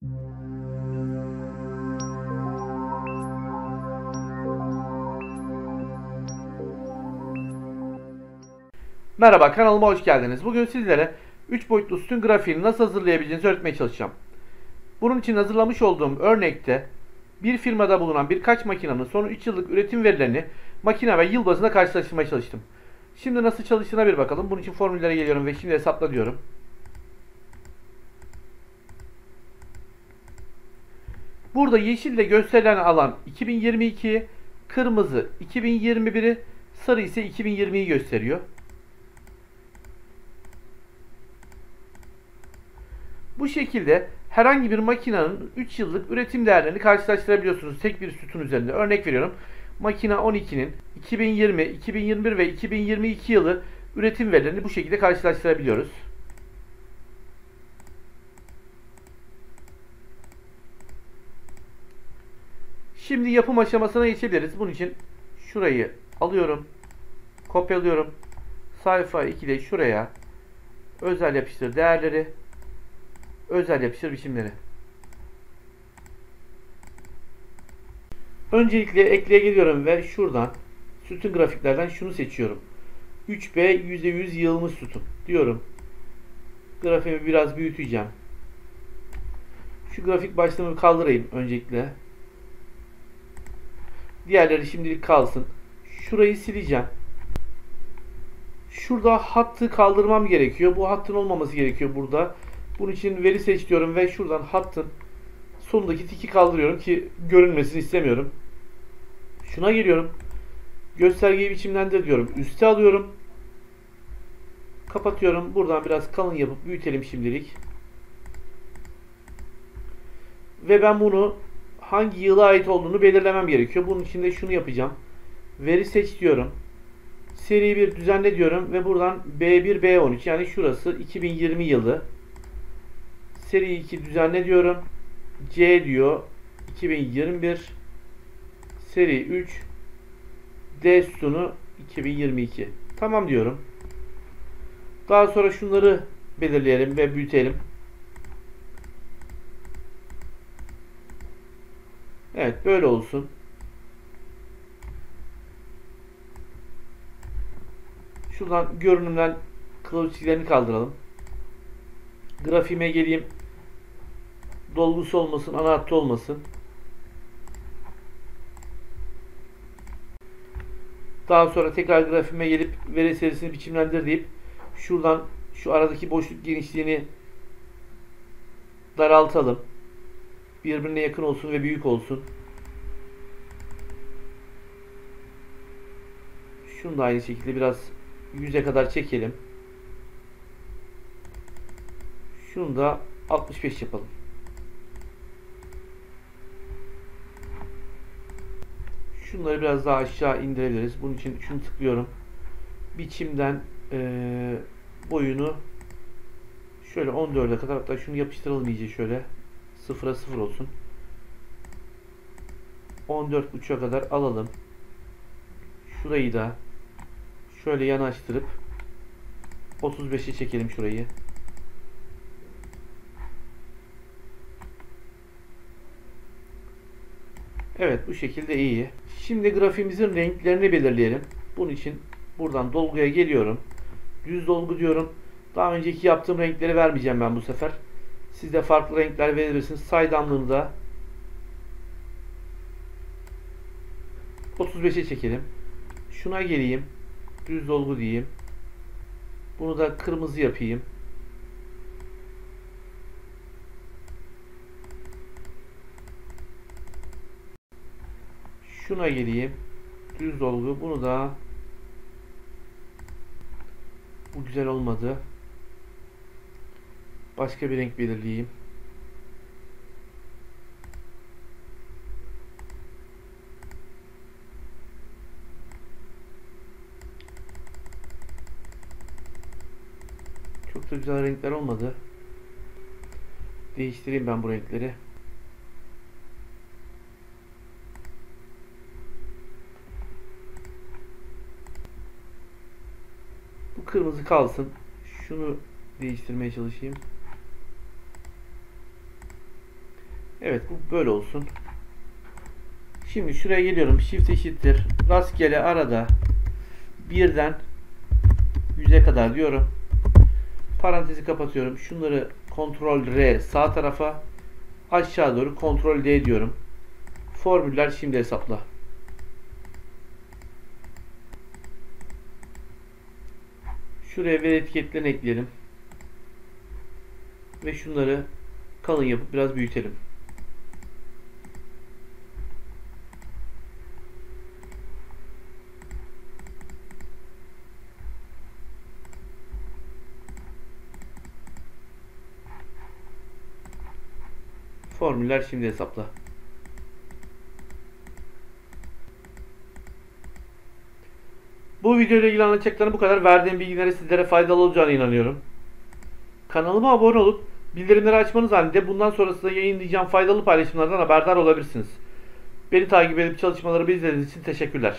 Merhaba, kanalıma hoş geldiniz. Bugün sizlere 3 boyutlu sütun grafiğini nasıl hazırlayabileceğinizi öğretmeye çalışacağım. Bunun için hazırlamış olduğum örnekte bir firmada bulunan birkaç makinenin son 3 yıllık üretim verilerini makine ve yıl bazında karşılaştırmaya çalıştım. Şimdi nasıl çalıştığına bir bakalım. Bunun için formüllere geliyorum ve şimdi hesapla diyorum. Burada yeşille gösterilen alan 2022, kırmızı 2021'i, sarı ise 2020'yi gösteriyor. Bu şekilde herhangi bir makinenin 3 yıllık üretim değerlerini karşılaştırabiliyorsunuz tek bir sütun üzerinde. Örnek veriyorum. Makine 12'nin 2020, 2021 ve 2022 yılı üretim verilerini bu şekilde karşılaştırabiliyoruz. Şimdi yapım aşamasına geçebiliriz. Bunun için şurayı alıyorum, kopyalıyorum. Sayfa 2'de şuraya özel yapıştır değerleri, özel yapıştır biçimleri. Öncelikle ekleye geliyorum ve şuradan sütun grafiklerden şunu seçiyorum. 3B %100 yığılmış sütun diyorum. Grafiğimi biraz büyüteceğim. Şu grafik başlığımı kaldırayım öncelikle. Diğerleri şimdilik kalsın. Şurayı sileceğim. Şurada hattı kaldırmam gerekiyor. Bu hattın olmaması gerekiyor burada. Bunun için veri seç diyorum ve şuradan hattın sonundaki tiki kaldırıyorum ki görünmesini istemiyorum. Şuna geliyorum. Göstergeyi biçimlendir diyorum. Üste alıyorum. Kapatıyorum. Buradan biraz kalın yapıp büyütelim şimdilik. Ve ben bunu hangi yıla ait olduğunu belirlemem gerekiyor. Bunun için de şunu yapacağım. Veri seç diyorum. Seri 1 düzenle diyorum ve buradan B1 B13 yani şurası 2020 yılı. Seri 2 düzenle diyorum. C diyor 2021. Seri 3 D sütunu 2022. Tamam diyorum. Daha sonra şunları belirleyelim ve büyütelim. Evet, böyle olsun. Şuradan görünümden kılavuz çizgilerini kaldıralım. Grafiğime geleyim. Dolgusu olmasın, ana hattı olmasın. Daha sonra tekrar grafiğime gelip veri serisini biçimlendir deyip şuradan şu aradaki boşluk genişliğini daraltalım. Birbirine yakın olsun ve büyük olsun. Şunu da aynı şekilde biraz 100'e kadar çekelim. Şunu da 65 yapalım. Şunları biraz daha aşağı indirebiliriz. Bunun için şunu tıklıyorum. Biçimden boyunu şöyle 14'e kadar, hatta şunu yapıştıralım iyice şöyle. 0'a 0 olsun. 14.5'a kadar alalım. Şurayı da şöyle yanaştırıp 35'e çekelim şurayı. Evet, bu şekilde iyi. Şimdi grafiğimizin renklerini belirleyelim. Bunun için buradan dolguya geliyorum. Düz dolgu diyorum. Daha önceki yaptığım renkleri vermeyeceğim ben bu sefer. Siz de farklı renkler verebilirsiniz. Saydamlığını da 35'e çekelim. Şuna geleyim. Düz dolgu diyeyim. Bunu da kırmızı yapayım. Şuna geleyim. Düz dolgu. Bunu da, bu güzel olmadı. Başka bir renk belirleyeyim. Çok da güzel renkler olmadı. Değiştireyim ben bu renkleri. Bu kırmızı kalsın. Şunu değiştirmeye çalışayım. Evet, bu böyle olsun. Şimdi şuraya geliyorum. Shift eşittir. Rastgele arada birden 100'e kadar diyorum. Parantezi kapatıyorum. Şunları Ctrl R sağ tarafa, aşağı doğru Ctrl D diyorum. Formüller şimdi hesapla. Şuraya veri etiketlerini ekleyelim. Ve şunları kalın yapıp biraz büyütelim. Formüller şimdi hesapla. Bu video ile ilgili anlatacaklarım bu kadar. Verdiğim bilgileri sizlere faydalı olacağına inanıyorum. Kanalıma abone olup bildirimleri açmanız halinde bundan sonrasında yayınlayacağım faydalı paylaşımlardan haberdar olabilirsiniz. Beni takip edip çalışmalarımı izlediğiniz için teşekkürler.